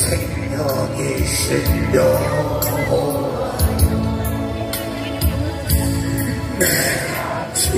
생명이신 여호와 내 주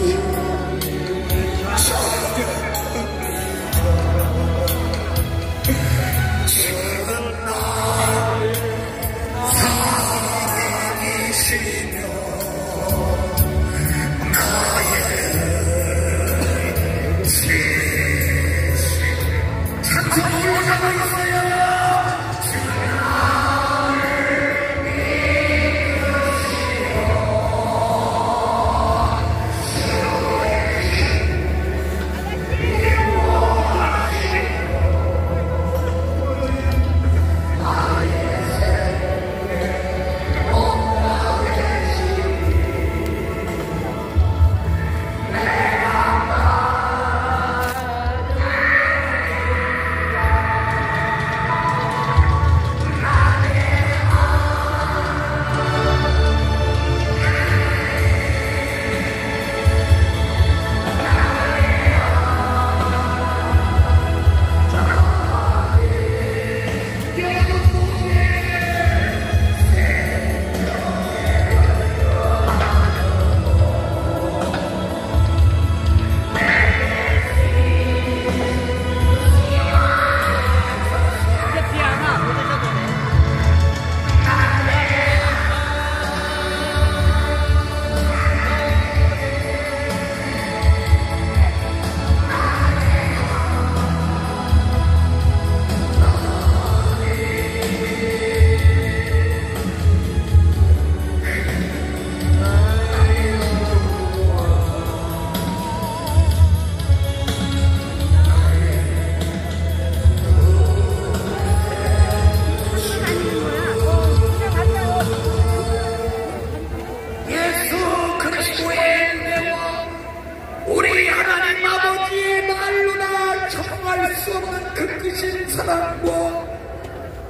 사랑과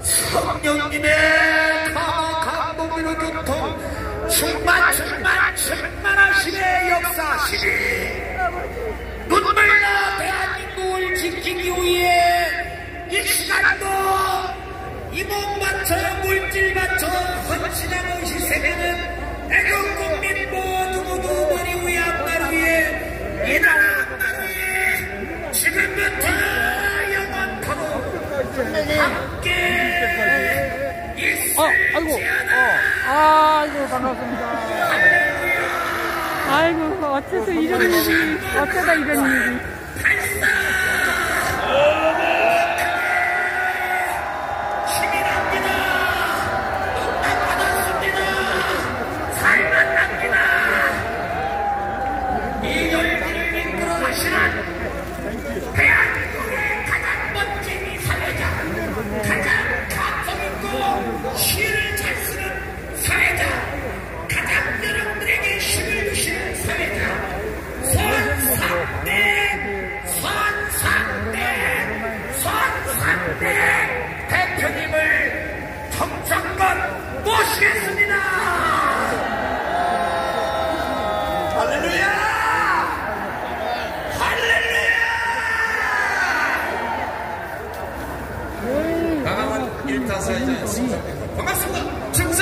성령님의 감동으로 교통 충만하심의 역사시니 눈물나 대한민국을 지키기 위해 이 시간도 이 몸 바쳐 물질 바쳐 헌신하고 희생하는 애국국민 모두 우리 위안나라 위해 이 나라 위해 지금부터 함께 아이고 반갑습니다. 아이고 어째서 이런 일이 어쩌다 이런 일이. 힘이 납니다. 받았습니다. 살만 납니다. 이 열기를 이끌어 가시는 대한민국의 가장 멋진 이 사회자, 가장 감성있고 시를 잘 쓰는 사회자, 가장 여러분들에게 힘을 주시는 사회자, 선상대 대표님을 정성껏 모시겠습니다. 할렐루야! 할렐루야! 강화만 일타사회자였습니다. 반갑습니다. 정선!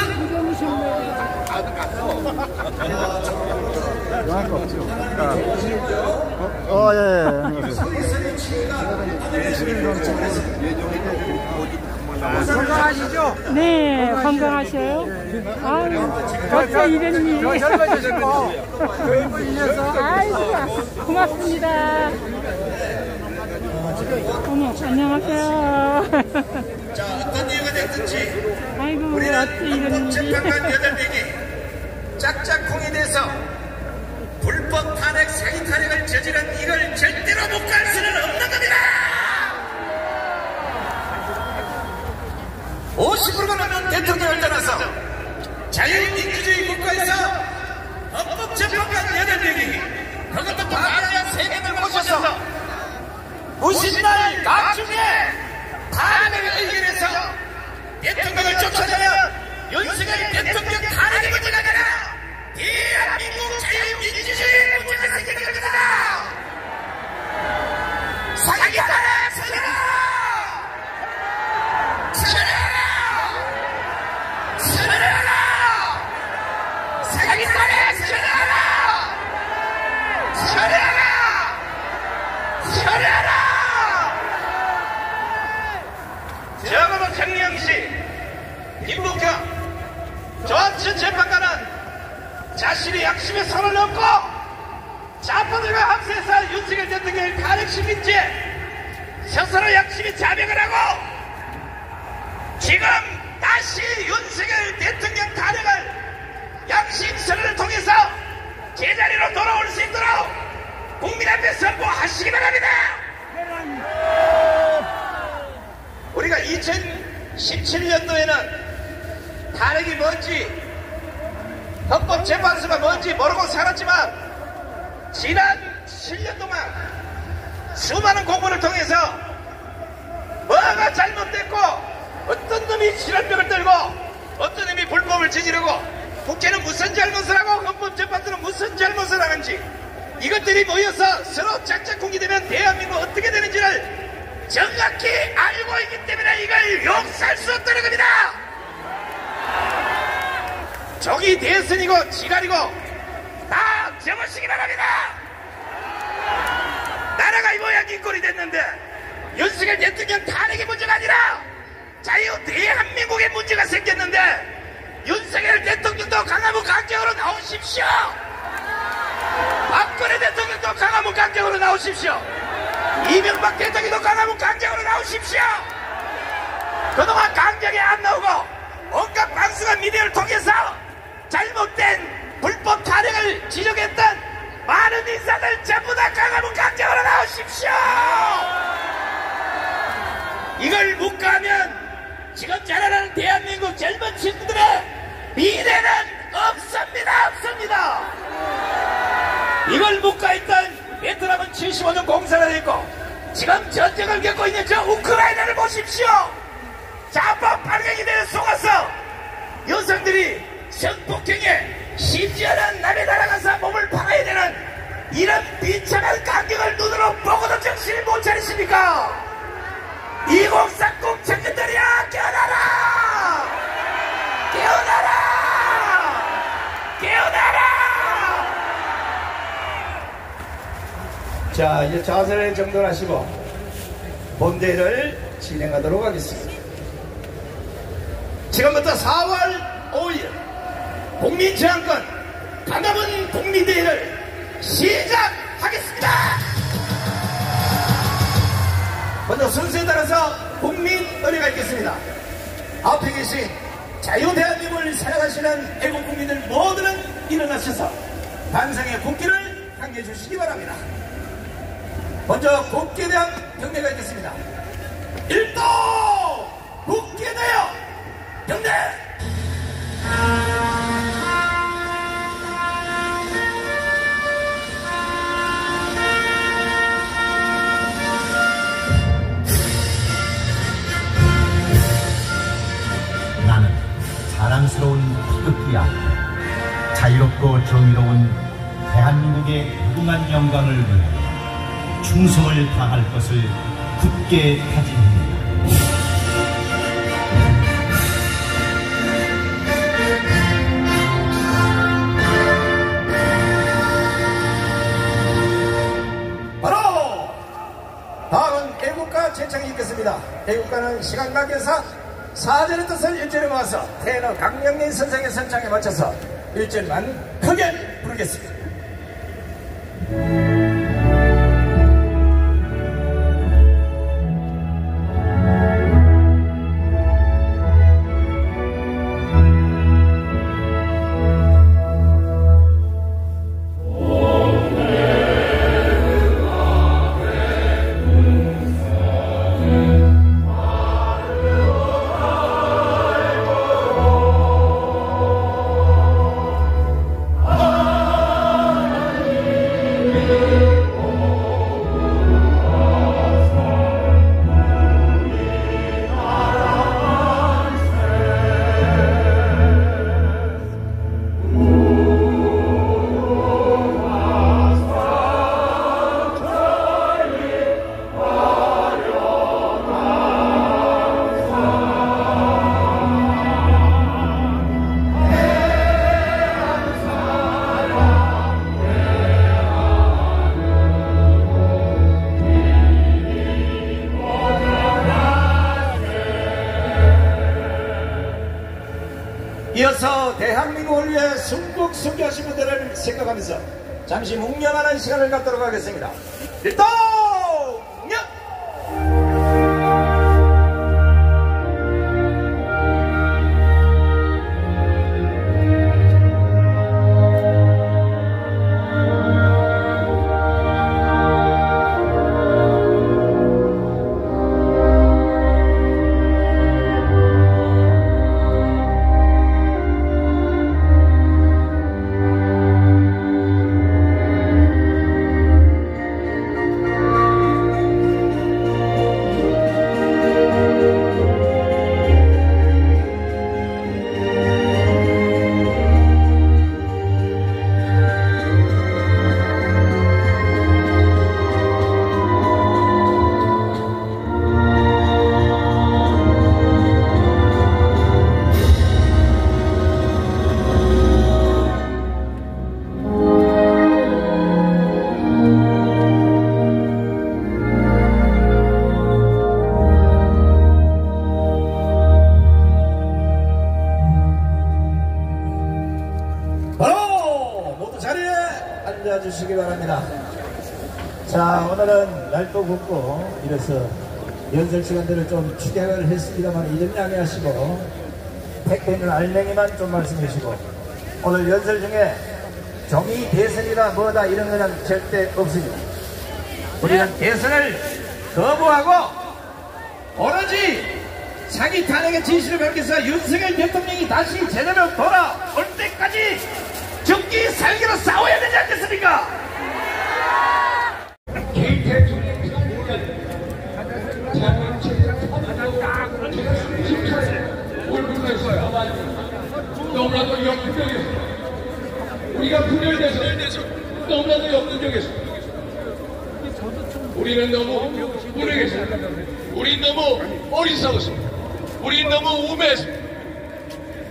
예. 건강하시죠? 네, 건강하셔요. 아유, 벌써 이런 일이. 아이고, 고맙습니다. 어머, 안녕하세요. 자, 어떤 이유가 됐든지 아이고, 우리는 어째 이런 일이. 헌법재판관 8명이 짝짝꿍이 돼서 불법 탄핵, 사기 탄핵을 저지른 이걸 절대로 묵과할 수는 없는 겁니다. 50%가 넘는 대통령을 떠나서 자유민주주의 국가에서 헌법재판관 8명이 그것도 반대한 3명을 모셔서 무신날 나중에 탄핵을 의결해서 대통령을 쫓아내면 윤석열 대통령 탄핵이 문제가 아니라 대한민국 자유민주주의 문제가 생기는 겁니다. 사기다! 살려라! 살려라! 김북경 전 재판관은 자신의 양심에 손을 넣고 자포들과 합세해서 윤석열 대통령을 탄핵 시민죄 스스로 양심이 자백을 하고 지금 다시 윤석열 대통령 탄핵을 양심선언을 통해서 제자리로 돌아올 수 있도록 국민 앞에 선포하시기 바랍니다. 우리가 2017년도에는 탄핵이 뭔지 헌법재판소가 뭔지 모르고 살았지만 지난 7년 동안 수많은 공부를 통해서 뭐가 잘못됐고 어떤 놈이 실현병을 떨고 어떤 놈이 불법을 저지르고 국회는 무슨 잘못을 하고 헌법재판소는 무슨 잘못을 하는지 이것들이 모여서 서로 짝짝꿍이 되면 대한민국 어떻게 되는지를 정확히 알고 있기 때문에 이걸 용서할 수 없다는 겁니다. 저기 대선이고 지랄이고 다 접으시기 바랍니다. 나라가 이 모양 이 꼴이 됐는데 윤석열 대통령 탄핵의 문제가 아니라 자유 대한민국의 문제가 생겼는데 윤석열 대통령도 강화문 강경으로 나오십시오. 박근혜 대통령도 강화문 강경으로 나오십시오. 이명박 대통령도 강화문 강경으로 나오십시오. 그동안 강경에 안 나오고 온갖 방송한 미디어를 통해서 잘못된 불법 탄핵을 지적했던 많은 인사들 전부 다 강화문 강경으로 나오십시오. 이걸 묵과하면 지금 자라나는 대한민국 젊은 친구들의 미래는 없습니다. 없습니다. 이걸 묵과했던 베트남은 75년 공산화가 됐고 지금 전쟁을 겪고 있는 저 우크라이나를 보십시오. 자파 빨갱이들에 속아서 여성들이 성폭행에 심지어는 남의 나라 가서 몸을 팔아야 되는 이런 비참한 간격을 눈으로 보고도 정신을 못 차리십니까? 2030 청년들이야 깨어나라! 깨어나라! 깨어나라! 자, 이제 자세를 정돈하시고 본대를 진행하도록 하겠습니다. 지금부터 4월 5일 국민저항권 강화문 국민대회를 시작하겠습니다. 먼저 순서에 따라서 국민의례가 있겠습니다. 앞에 계신 자유대한민국을 사랑하시는 애국 국민들 모두는 일어나셔서 단상의 국기를 향해 주시기 바랍니다. 먼저 국기에 대한 경례가 있겠습니다. 1도 국기에 대하여 경례! 나는 자랑스러운 태극기 아래 자유롭고 정의로운 대한민국의 무궁한 영광을 위해 충성을 다할 것을 굳게 다짐합니다. 바로 다음은 애국가 제창이 있겠습니다. 애국가는 시간관계상 사절의 뜻을 1절에 모아서 테너 강명민 선생의 선창에 맞춰서 1절만 크게 부르겠습니다. 이어서 대한민국을 위해 순국 순교하신 분들을 생각하면서 잠시 묵념하는 시간을 갖도록 하겠습니다. 일동령! 주시기 바랍니다. 자, 오늘은 날도 곱고 이래서 연설 시간들을 좀 추격을 했습니다만 이점 양해하시고 택배는 알맹이만 좀 말씀해 주시고 오늘 연설 중에 정의 대선이다 뭐다 이런 거는 절대 없습니다. 우리는 대선을 거부하고 오로지 자기 탄핵의 진실을 밝혀서 윤석열 대통령이 다시 제대로 돌아올 때까지 죽기 살기로 싸워야 되지 않겠습니까? 개인 대통령이가 뭐냐? 너무나도 역부족해서 우리가 분열돼서 너무나도 역부족해서 우리는 너무 무능했습니다. 우린 너무 어리석었습니다. 우린 너무 우매했습니다.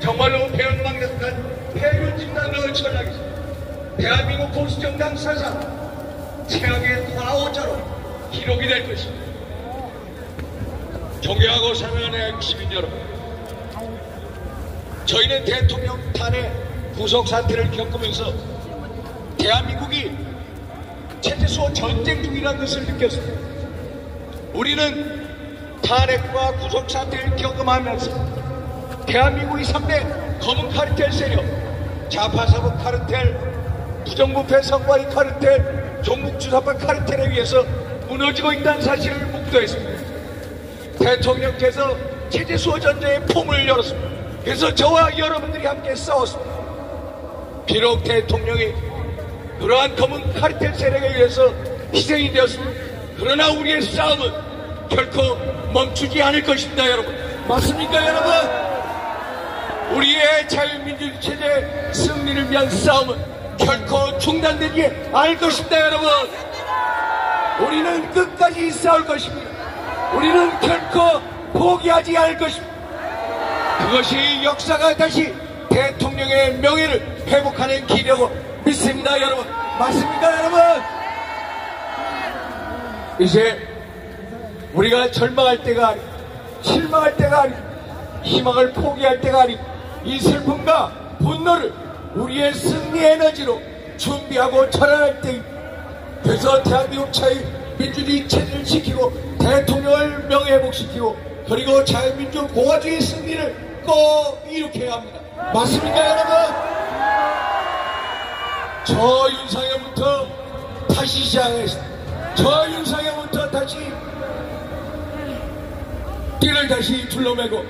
정말로 배은망덕한 폐륜 진단을 전락했습니다. 대한민국 보수정당 사상 최악의 돌아오자로 기록이 될 것입니다. 존경하고 사랑하는 시민 여러분, 저희는 대통령 탄핵 구속 사태를 겪으면서 대한민국이 최태수와 전쟁 중이라는 것을 느꼈습니다. 우리는 탄핵과 구속 사태를 경험하면서 대한민국이 3대 검은 카르텔 세력, 좌파사법 카르텔, 부정부패 선관위 카르텔, 종북주사파 카르텔에 의해서 무너지고 있다는 사실을 묵도했습니다. 대통령께서 체제수호 전쟁의 포문을 열었습니다. 그래서 저와 여러분들이 함께 싸웠습니다. 비록 대통령이 그러한 검은 카르텔 세력에 의해서 희생이 되었습니다. 그러나 우리의 싸움은 결코 멈추지 않을 것입니다, 여러분. 맞습니까, 여러분? 우리의 자유민주주의 체제의 승리를 위한 싸움은 결코 중단되지 않을 것입니다, 여러분. 우리는 끝까지 싸울 것입니다. 우리는 결코 포기하지 않을 것입니다. 그것이 역사가 다시 대통령의 명예를 회복하는 길이라고 믿습니다, 여러분. 맞습니까, 여러분? 이제 우리가 절망할 때가 아니고 실망할 때가 아니고 희망을 포기할 때가 아니고 이 슬픔과 분노를 우리의 승리 에너지로 준비하고 전환할 때입니다. 그래서 대한민국 자유민주주의 체제를 지키고 대통령을 명예회복시키고 그리고 자유민주 공화주의 승리를 꼭 이룩해야 합니다. 맞습니까, 여러분? 저 윤상현부터 다시 시작하겠습니다. 저 윤상현부터 다시 띠를 다시 둘러매고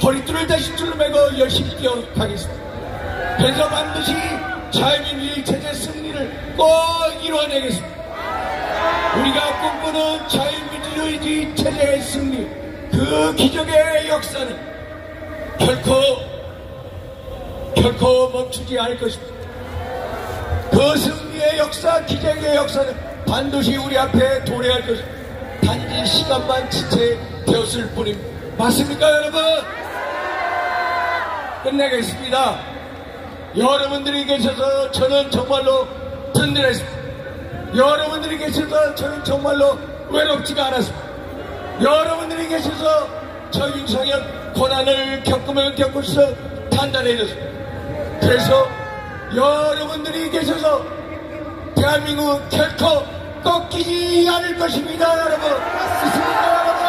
허리띠를 다시 둘러매고 열심히 뛰어가겠습니다. 그래서 반드시 자유민주주의 체제 승리를 꼭 이루어내겠습니다. 우리가 꿈꾸는 자유민주주의 체제의 승리, 그 기적의 역사는 결코 멈추지 않을 것입니다. 그 승리의 역사, 기적의 역사는 반드시 우리 앞에 도래할 것입니다. 단지 시간만 지체되었을 뿐입니다. 맞습니까, 여러분? 끝내겠습니다. 여러분들이 계셔서 저는 정말로 든든했습니다. 여러분들이 계셔서 저는 정말로 외롭지가 않았습니다. 여러분들이 계셔서 저 윤석열 고난을 겪으면 겪을수록 단단해졌습니다. 그래서 여러분들이 계셔서 대한민국은 결코 꺾이지 않을 것입니다, 여러분. 믿습니까, 여러분?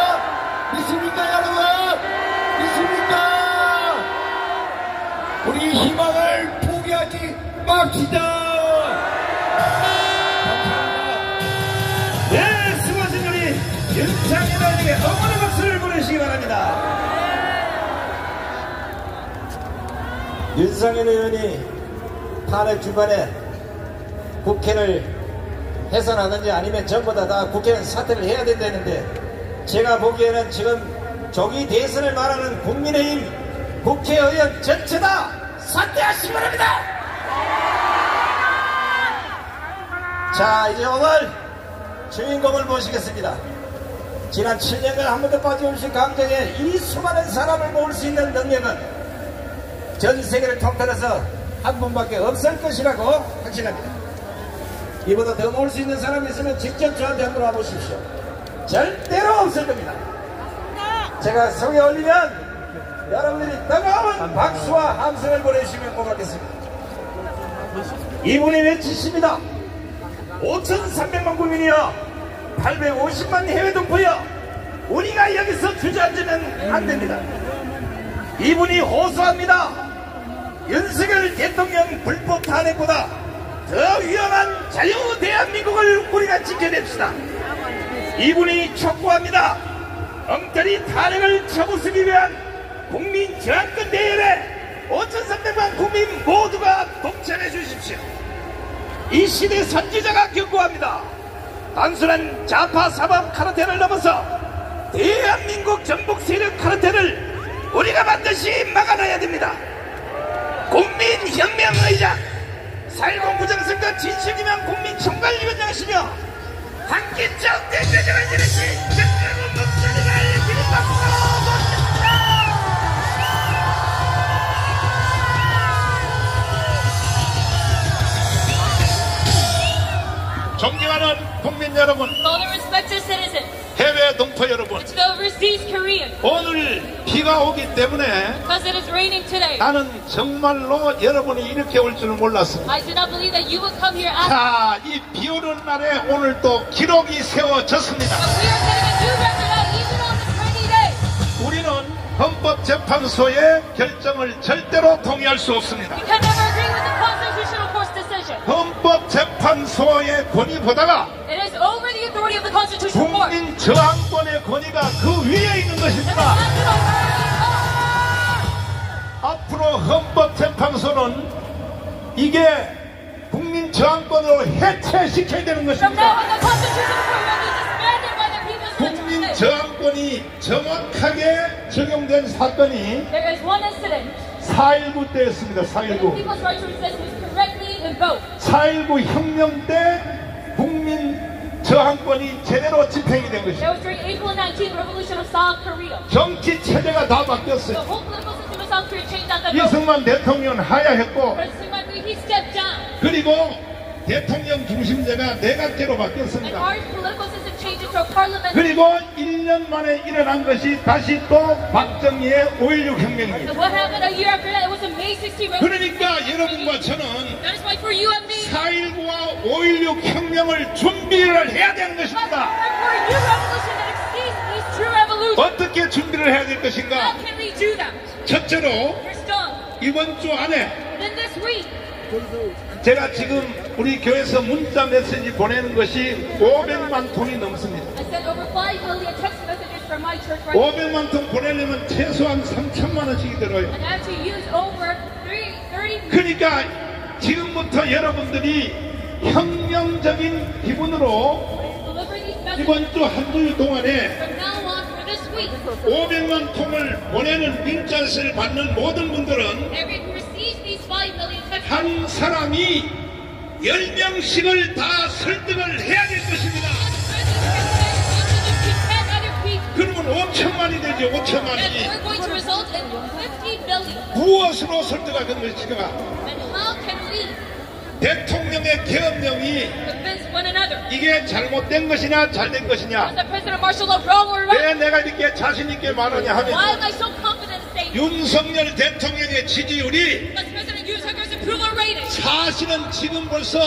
믿습니까, 여러분? 믿습니까? 우리 희망을 포기하지 맙시다. 네, 수고하신 우리 윤창현 의원에게 어머니 박수를 보내시기 바랍니다. 윤상현 의원이 탄핵 주간에 국회를 해산하든지 아니면 전부 다 국회는 사퇴를 해야 된다는데, 제가 보기에는 지금 조기 대선을 말하는 국민의힘 국회의원 전체 다 사퇴하시기 바랍니다. 자, 이제 오늘 주인공을 모시겠습니다. 지난 7년간 한 번도 빠짐없이 강정에 이 수많은 사람을 모을 수 있는 능력은 전 세계를 통틀어서 한 분밖에 없을 것이라고 확신합니다. 이보다 더 모을 수 있는 사람이 있으면 직접 저한테 한번 와보십시오. 절대로 없을 겁니다. 제가 성에 올리면 여러분들이 뜨거운 박수와 함성을 보내주시면 고맙겠습니다. 이분이 외치십니다. 5,300만 국민이여, 850만 해외 동포여, 우리가 여기서 주저앉으면 안 됩니다. 이분이 호소합니다. 윤석열 대통령 불법 탄핵보다 더 위험한 자유 대한민국을 우리가 지켜냅시다. 이분이 촉구합니다. 엉터리 탄핵을 쳐부수기 위한 국민 저항권 대회에 5,300만 국민 모두가 동참해 주십시오. 이 시대 선지자가 경고합니다. 단순한 좌파 사법 카르텔을 넘어서 대한민국 정복 세력 카르텔을 우리가 반드시 막아놔야 됩니다. 국민혁명의장 4.10 부정선거 진실규명 국민총괄위원장이시며 한기적 대표적인 이르시 정경훈 목소리를 기립박수로 존경하는 국민 여러분, All the respected citizens, 해외 동포 여러분, to the overseas Koreans, 오늘 비가 오기 때문에 because it is raining today. 나는 정말로 여러분이 이렇게 올 줄은 몰랐습니다. I did not believe that you would come here after. 자, 이 비 오는 날에 오늘 또 기록이 세워졌습니다. But we are setting a new record out even on this rainy day. 우리는 헌법재판소의 결정을 절대로 동의할 수 없습니다. We can never agree with the Constitutional Court's decision. 헌법재판소의 권위보다가 It is over the authority of the Constitutional Court. 국민 저항권의 권위가 그 위에 있는 And the 것입니다. national 앞으로 헌법재판소는 이게 국민 저항권으로 해체시켜야 되는 From 것입니다. now on, the Constitutional Court will be disbanded by the people's 국민 legislature. 저항권이 정확하게 적용된 사건이 There is one incident 4.19 때였습니다. where the 4.19. People's Right to Resist was correctly invoked. 4.19 혁명 때 국민 저항권이 제대로 집행이 된 것입니다. That was during April 19th revolution of South Korea. 정치 체제가 다 The 바뀌었어요. whole political system of South Korea changed at that moment. 이승만 대통령은 하야했고, President Syngman Rhee, he stepped down. 그리고 대통령 중심제가 내각제로 And 바뀌었습니다. our political system changed into a parliament. 그리고 1년 만에 일어난 것이 다시 또 박정희의 5.16 So 혁명입니다. what happened a year after that? It was a May 16 revolution. 그러니까 여러분과 저는 That is why for you and me, 4.19와 5.16 혁명을 준비를 해야 되는 for 것입니다. a new revolution that exceeds these true revolutions. 어떻게 준비를 해야 될 How 것인가? can we do that? 첫째로 First off, 이번 주 안에 then this week, 제가 지금 우리 교회에서 문자 메시지 보내는 것이 500만 통이 넘습니다. I sent over 5 million text messages from my church right now. 500만 통 보내려면 최소한 3천만 원씩이 들어요. And I have to use over 30 그러니까 지금부터 여러분들이 혁명적인 기분으로 delivering these messages 이번 주 한 주 동안에 from now on for this week. 500만 통을 보내는 문자를 받는 모든 분들은 Everyone who receives these 5 million text messages, 한 사람이 10명씩을 다 설득을 해야 될 것입니다. to 10 other people. 그러면 5천만이 되죠. And 5천만이. we're going to result in 50 billion. 무엇으로 설득할 것인가? And how can we 대통령의 계엄령이 convince one another. 이게 잘못된 것이냐 잘된 Was 것이냐 the president martial law wrong or right? 왜 내가 이렇게 자신 있게 말하냐 Why am 하면 I so confident saying 윤석열 대통령의 지지율이 that President Yoon Suk Yeol's approval rating? 사실은 지금 벌써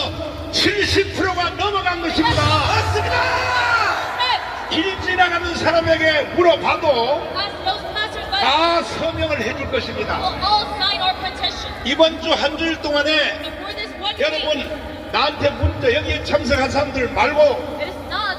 70%가 넘어간 것입니다. 맞습니다. 길 지나가는 사람에게 물어봐도 Those passers-by 다 서명을 해줄 것입니다. will all sign our petition. 이번 주 한 주일 동안에 Before this one week, 여러분 나한테 문자 여기에 참석한 사람들 말고 it is not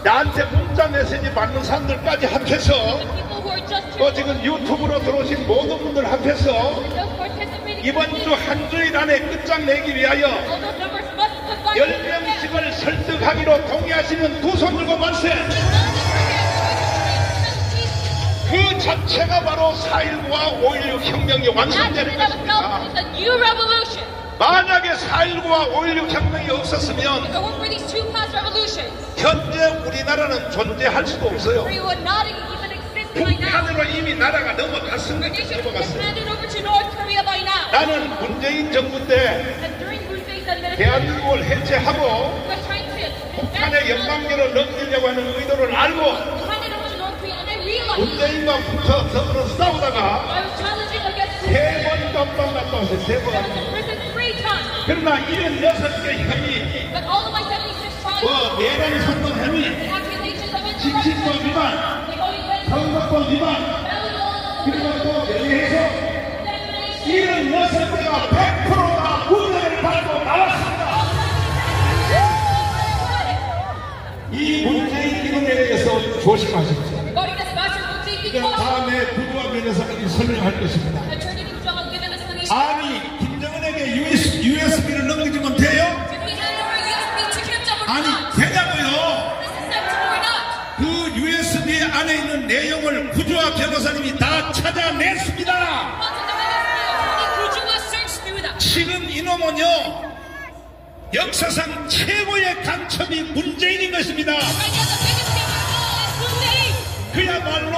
나한테 문자 메시지 받는 사람들까지 합해서 the people who are just 또 지금 유튜브로 들어오신 모든 분들 합해서 those participating 이번 주 한 주일 안에 끝장내기 위하여 all those numbers must combine 10명씩을 설득하기로 동의하시는 두 손 들고 만세. 그 자체가 바로 4.19와 5.16 혁명이 완성되는 것입니다. It's a new revolution. 만약에 4.19와 5.16 혁명이 없었으면 If it weren't for these two past revolutions, 현재 우리나라는 존재할 수도 없어요. we would not even exist by now. 북한으로 이미 나라가 넘어갔습니다. They should have been 넘어갔어요. handed over to North Korea by now. 나는 문재인 정부 때 And during Moon Jae-in's administration, 대한민국을 해체하고 we were trying to 북한의 연방제로 넘기려고 하는 의도를 알고 hand it over to North Korea, and I realized 문재인과 붙어 더불어 싸우다가 I was challenging against the 3번 감방 갔다 왔어요. 3번. prison 3 times. 그러나 76개 혐의, But all of my 76 crimes, 내란 선동 혐의, the accusations of 진실권 insurrection, 위반, the OUN, 선거권 위반, 그리고 또 명예훼손, 76개가 100%가 무죄를 받고 나왔습니다. 이 문재인 이론에 대해서 조심하십시오. regarding this massive Moon Jae-in 이건 cause, 다음에 부두와 변호사님이 설명할 것입니다. Attorney Kim Jong-un given explanation. 아니 김정은에게 USB를 넘기주면 돼요? Did we hand over USB to Kim Jong-un or 아니 not? 되냐고요? Is this acceptable or not? 그 USB 안에 있는 내용을 구조와 변호사님이 다 찾아냈습니다. Could you search through that? 지금 이놈은요 역사상 최고의 간첩이 문재인인 것입니다. Right now, the biggest thing of all is Moon Jae-in. 그야말로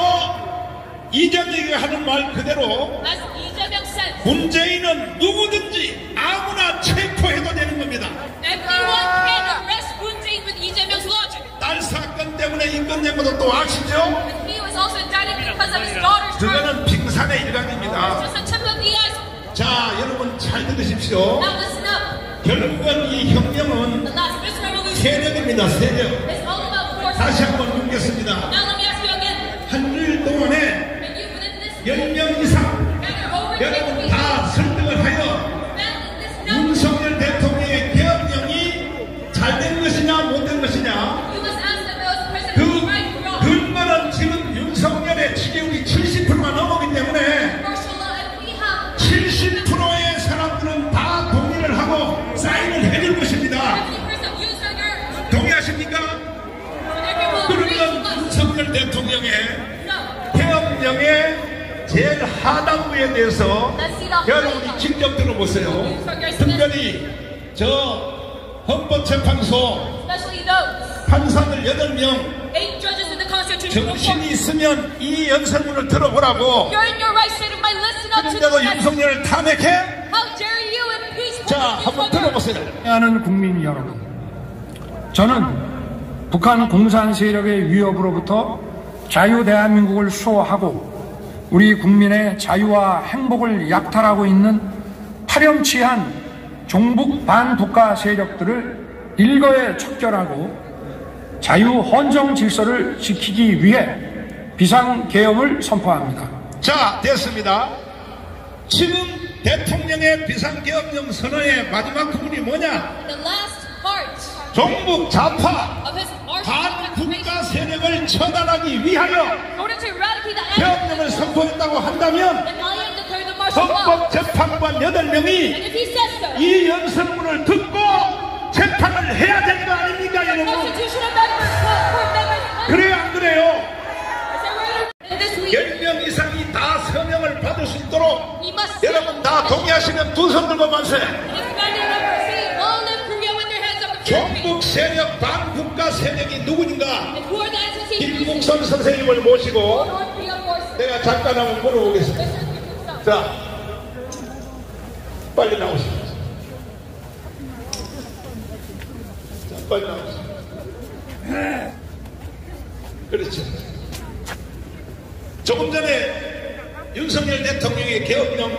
이재명이가 하는 말 그대로 As Lee Jae-myung said, 문재인은 누구든지 아무나 체포해도 되는 겁니다. everyone can arrest Moon Jae-in with Lee Jae-myung's logic. 딸 사건 때문에 인권연구도 또 아시죠? But he was also indicted because of his daughter's charges. 그거는 빙산의 일각입니다. Just a tip of the iceberg. 자 여러분 잘 들으십시오. Now listen up. 결국은 이 혁명은 The last this revolution 세력입니다. 세력. is all about force. 다시 한번 묻겠습니다. Now let me ask you again. 한 주일 동안에 And you within this 10명 이상 gather over 여러분 50 다 설득을 하여 in this number. 윤석열 대통령의 계엄령이 잘된 것이냐 못된 것이냐 You must ask them those president 그 is right or wrong. 근거는 지금 윤석열의 지지율이 70%가 넘어가기 때문에 Martial law, and we have 70%의 사람들은 다 동의를 하고 사인을 해줄 것입니다. 50% use your 동의하십니까? and everyone agrees 그러면 with us. 윤석열 대통령의 No. 계엄령의 제일 하단부에 대해서 Let's see the 여러분이 직접 들어보세요. 특별히 저 헌법재판소 Especially those 판사들 8명 8 judges in the Constitutional 정신이 Court. 있으면 이 연설문을 들어보라고. You're in your right state of mind. Listen up to 그런데도 the message. 윤석열을 탐핵해? How dare you impeach 자, President 한번 Yoon Suk-yeol? 들어보세요. 하는 국민 여러분, 저는 북한 공산 세력의 위협으로부터 자유 대한민국을 수호하고 우리 국민의 자유와 행복을 약탈하고 있는 파렴치한 종북 반국가 세력들을 일거에 척결하고 자유 헌정 질서를 지키기 위해 비상계엄을 선포합니다. 자, 됐습니다. 지금 대통령의 비상계엄령 선언의 마지막 부분이 뭐냐? The last part 종북 좌파 of his martial 반국가 proclamation 세력을 처단하기 위하여 in order to eradicate the 계엄령을 enemy. 선포했다고 한다면 And I am declared the martial law. 헌법재판관 8명이 And if he says so, 이 연설문을 듣고 재판을 해야 되는 거 아닙니까, 여러분? constitutional members, court members, 그래요, 안 그래요? and this week, 10명 이상이 다 서명을 받을 수 있도록 he must 여러분 다 동의하시면 두 손 들고 만세. expanded number say, all live Korea with their hands up in victory. 종북 세력, 반국가 세력이 누구인가? And who are the entities who 김국선 선생님을 모시고 North Korea forces? 내가 잠깐 한번 물어보겠습니다. Mr. Kim Suk. 자, 빨리 나오십시오. 빨리 나오세요. 그렇죠. 조금 전에 윤석열 대통령의 개혁령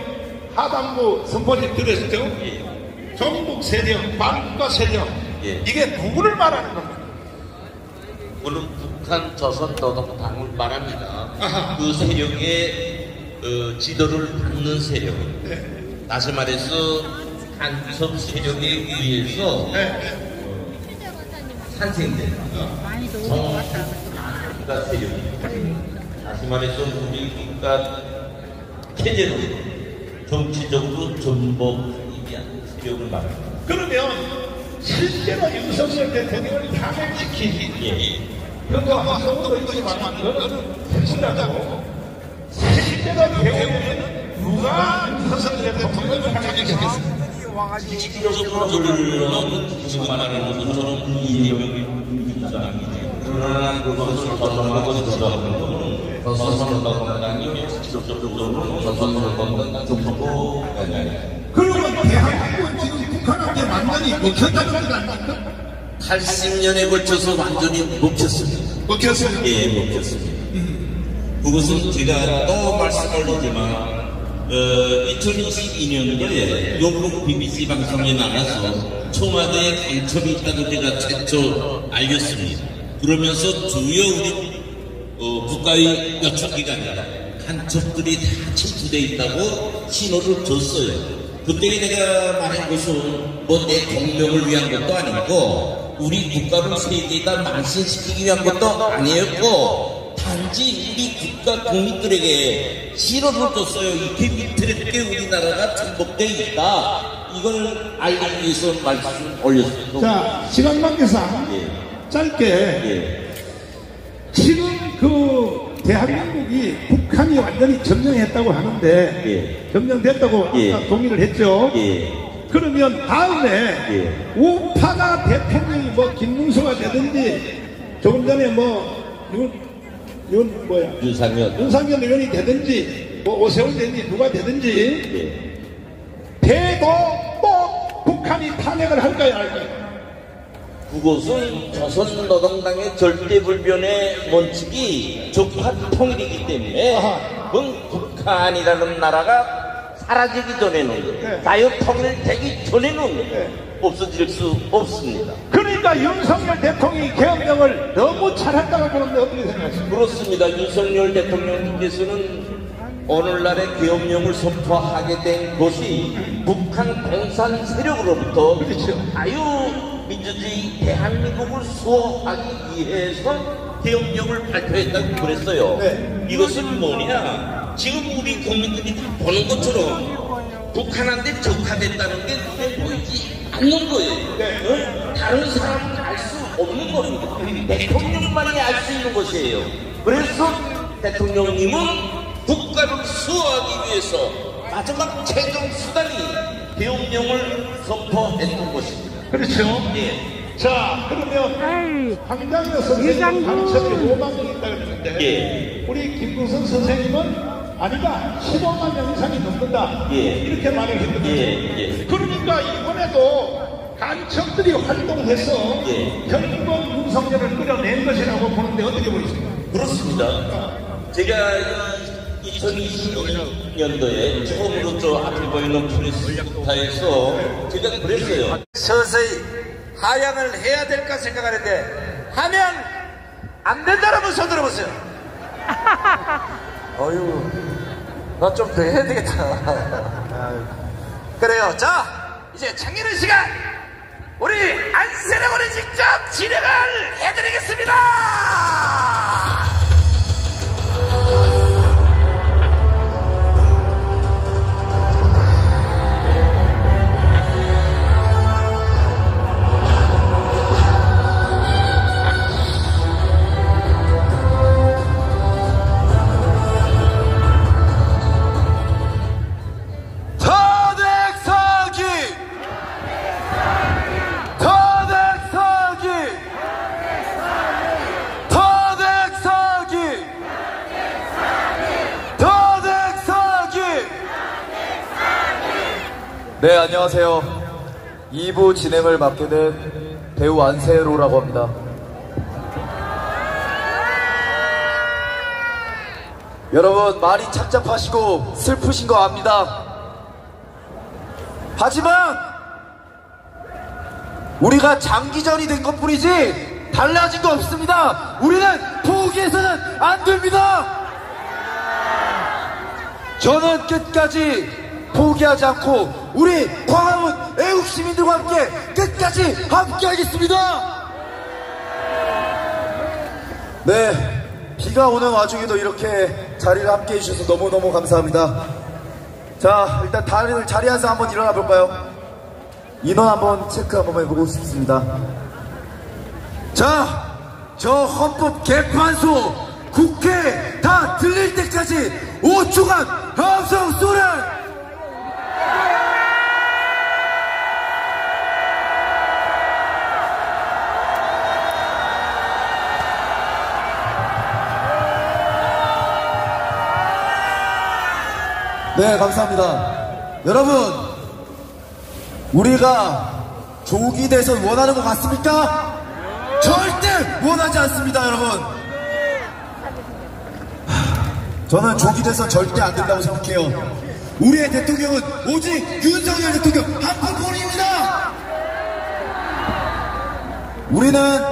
하단부 선포를 들으셨죠? 종북 세력, 반국가 세력, 이게 누구를 말하는 겁니까? 물론 북한 조선노동당을 말합니다. 그 세력의 지도를 받는 세력. 다시 말해서 간첩 세력에 의해서 탄생된 정국가 세력입니다. 다시 말해서 우리 국가 체제로 정치적으로 전복하기 위한 세력을 말합니다. 그러면 실제로 윤석열 대통령을 탄핵시키지 그거 한번도 있지만 그거는 현실하고 실제로 배우면 누가 윤석열 대통령을 탄핵시켰습니까? 물론 지금 말하는 것처럼 이재명이 민주당이지. 그러나 그것을 조정하고 조정하는 것은 조선노동당이 직접적으로는 조선노동당 정부 그러면 대한민국은 지금 북한한테 완전히 먹혔다는 거 아닙니까? 80년에 걸쳐서 완전히 먹혔습니다. 먹혔어요? 예, 먹혔습니다. 그것은 제가 또 말씀드리지만 2022년도에 영국 BBC 방송에 나가서 청와대에 간첩이 있다고 제가 최초 알렸습니다. 그러면서 주요 우리 국가의 요청기관에 간첩들이 다 침투되어 있다고 신호를 줬어요. 그때 내가 말한 것은 뭐 내 동명을 위한 것도 아니고 우리 국가를 세계에다 망신시키기 위한 것도 아니었고 단지 우리 국가 국민들에게 신호를 줬어요. 이렇게 밑에 우리나라가 전복되어 있다. 이걸 알기 위해서 말씀 올렸습니다. 자, 시간 관계상 짧게 지금 그 대한민국이 북한이 완전히 점령했다고 하는데 점령됐다고 아까 동의를 했죠. 그러면 다음에 우파가 대통령이 뭐 김문수가 되든지 조금 전에 뭐 윤상현 의원이 되든지 뭐 오세훈 되든지 누가 되든지 돼도 또 북한이 탄핵을 할까요 할까요? 그것은 조선노동당의 절대불변의 원칙이 적화 통일이기 때문에 그건 북한이라는 나라가 사라지기 전에는 자유통일되기 전에는 없어질 수 없습니다. 그러니까 윤석열 대통령이 개혁령을 너무 잘했다고 그러는데 어떻게 생각하십니까? 그렇습니다. 윤석열 대통령님께서는 오늘날의 계엄령을 선포하게 된 것이 북한 공산 세력으로부터 자유민주주의 대한민국을 수호하기 위해서 계엄령을 발표했다고 그랬어요. 이것은 뭐냐? 지금 우리 국민들이 다 보는 것처럼 북한한테 적화됐다는 게 눈에 보이지 않는 거예요. 다른 사람은 알 수 없는 겁니다. 대통령만이 알 수 있는 것이에요. 그래서 대통령님은 국가를 수호하기 위해서 마지막 최종 수단이 계엄령을 선포했던 것입니다. 그렇죠? 자, 그러면 황장여 선생님 간첩이 5만 명 있다고 했는데 우리 김구선 선생님은 아니다 15만 명 이상이 넘는다 이렇게 말을 했거든요. 그러니까 이번에도 간첩들이 활동해서 결국은 윤석열을 끌어낸 것이라고 보는데 어떻게 보이십니까? 그렇습니다. 제가 2020년도에 처음으로 저 앞에 보이는 프레스타에서 제가 그랬어요. 서서히 하향을 해야 될까 생각하는데 하면 안 된다라면 손 들어보세요. 어휴, 너 좀 더 해야 되겠다. 그래요. 자, 이제 창의의 시간 우리 안세령군이 직접 진행을 해드리겠습니다. 네, 안녕하세요. 2부 진행을 맡게 된 배우 안세로라고 합니다. 여러분 많이 착잡하시고 슬프신 거 압니다. 하지만 우리가 장기전이 된 것뿐이지 달라진 거 없습니다. 우리는 포기해서는 안 됩니다. 저는 끝까지 포기하지 않고 우리 광화문 애국 시민들과 함께 끝까지 함께하겠습니다. 네, 비가 오는 와중에도 이렇게 자리를 함께 해주셔서 너무너무 감사합니다. 자, 일단 다들 자리에서 한번 일어나 볼까요? 인원 한번 체크 한번 해보고 싶습니다. 자, 저 헌법 개판소 국회 다 들릴 때까지 5초간 함성 소리! 네, 감사합니다. 여러분, 우리가 조기 대선 원하는 것 같습니까? 절대 원하지 않습니다, 여러분. 저는 조기 대선 절대 안 된다고 생각해요. 우리의 대통령은 오직 윤석열 대통령 한 분뿐입니다. 우리는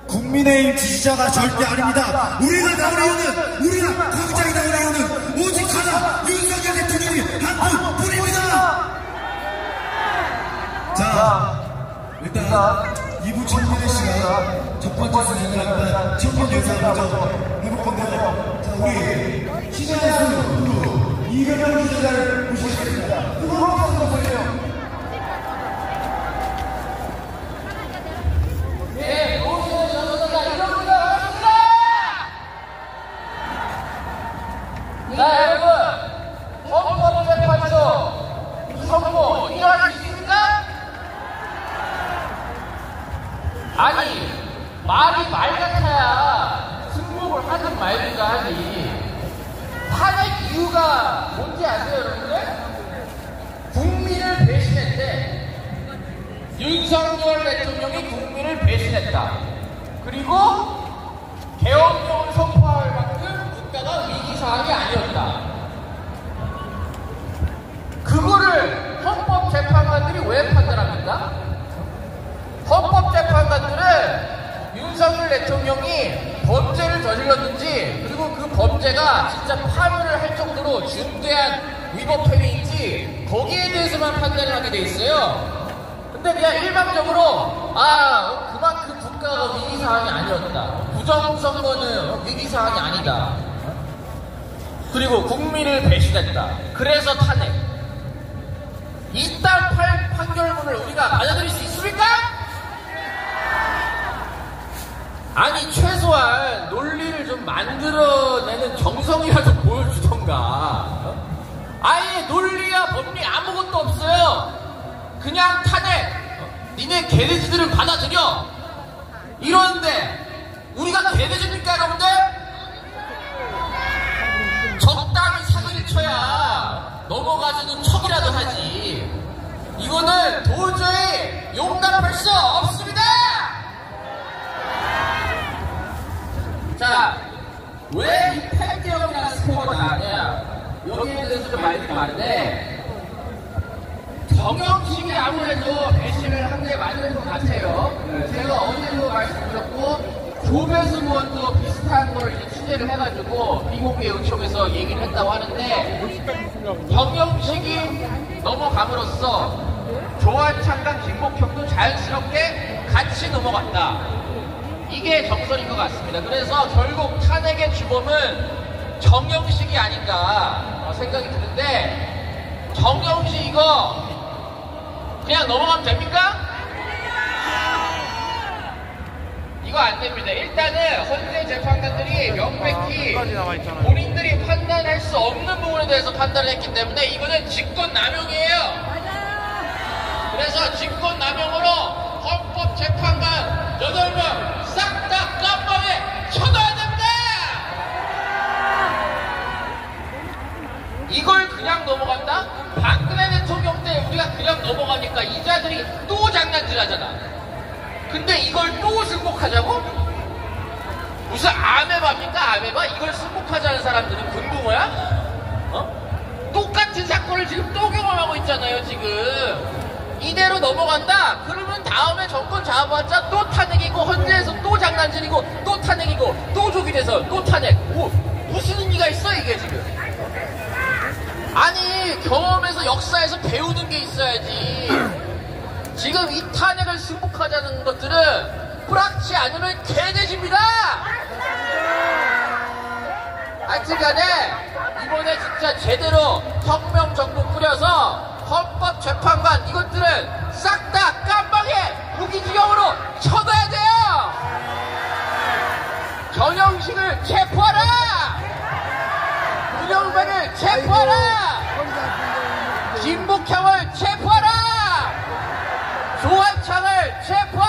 국민의힘 지지자가 절대 아닙니다. 우리가 나올 이유는, 우리가 광장에 나올 이유는 오직 하나, 윤석열 대통령이 한 분뿐입니다. 자, 일단 2부 청문회 시간 첫 번째 순서를 합니다. 청문 영상 먼저 해볼 건데요. 자, 우리 시장에서 이경영 기자를 모시겠습니다. 뜨거운 박수 부탁드려요. 네, 모든 전문가 이겁니다. 자, 여러분, 헌법재판소 선고 일어날 수 있습니까? 아니, 말이 말 같아야 승복을 하든 말든가 하지. 탄핵 이유가 뭔지 아세요, 여러분들? 국민을 배신했대. 윤석열 대통령이 국민을 배신했다. 그리고 계엄령을 선포할 만큼 국가가 위기상황이 아니었다. 그거를 헌법재판관들이 왜 판단합니까? 헌법재판관들은 윤석열 대통령이 범죄를 저질렀는지, 그리고 그 범죄가 진짜 파면을 할 정도로 중대한 위법 행위인지 거기에 대해서만 판단을 하게 돼 있어요. 근데 그냥 일반적으로 그만큼 국가가 위기상황이 아니었다, 부정선거는 위기상황이 아니다, 그리고 국민을 배신했다, 그래서 탄핵, 이딴 판결문을 우리가 받아들일 수 있습니까? 아니, 최소한 논리를 좀 만들어내는 정성이라도 보여주던가. 아예 논리야 법리 아무것도 없어요. 그냥 탄핵, 니네 개돼지들은 받아들여, 이러는데 우리가 개돼지입니까, 여러분들? 적당히 사기를 쳐야 넘어가지는 척이라도 하지. 이거는 도저히 용납할 수 없습니다. 자, 왜 이 폐기형이라는 스포가 나냐, 여기에 대해서 좀 말이 많은데, 정영식이 아무래도 배신을 한 게 맞는 것 같아요. 제가 어제도 말씀드렸고, 조배수 의원도 비슷한 걸 이제 취재를 해가지고 미국에 요청해서 얘기를 했다고 하는데, 정영식이 넘어감으로써 조한창과 김복혁도 자연스럽게 같이 넘어갔다. 이게 정설인 것 같습니다. 그래서 결국 탄핵의 주범은 정영식이 아닌가 생각이 드는데, 정영식 이거 그냥 넘어가면 됩니까? 이거 안 됩니다. 일단은 헌재 재판관들이 명백히 본인들이 판단할 수 없는 부분에 대해서 판단을 했기 때문에 이거는 직권남용이에요. 그래서 직권남용으로 헌법재판관 8명 싹 다 깜빵에 쳐넣어야 됩니다. 이걸 그냥 넘어간다? 박근혜 대통령 때 우리가 그냥 넘어가니까 이 자들이 또 장난질 하잖아. 근데 이걸 또 승복하자고? 무슨 아메바입니까? 아메바? 이걸 승복하자는 사람들은 군부모야? 똑같은 사건을 지금 또 경험하고 있잖아요, 지금. 이대로 넘어간다? 그러면 다음에 정권 잡아봤자 또 탄핵이고, 헌재에서 또 장난질이고, 또 탄핵이고, 또 조기 돼서 또 탄핵. 무슨 의미가 있어, 이게 지금? 아니, 경험에서 역사에서 배우는 게 있어야지. 지금 이 탄핵을 승복하자는 것들은 뿌락치 않으면 개돼지입니다! 하여튼간에 이번에 진짜 제대로 혁명정부 꾸려서 헌법재판관 이것들은 싹 다 깜방에 무기징역으로 쳐둬야 돼요! 전영식을 체포하라! 문영배를 체포하라! 김복형을 체포하라! 조한창을 체포하라!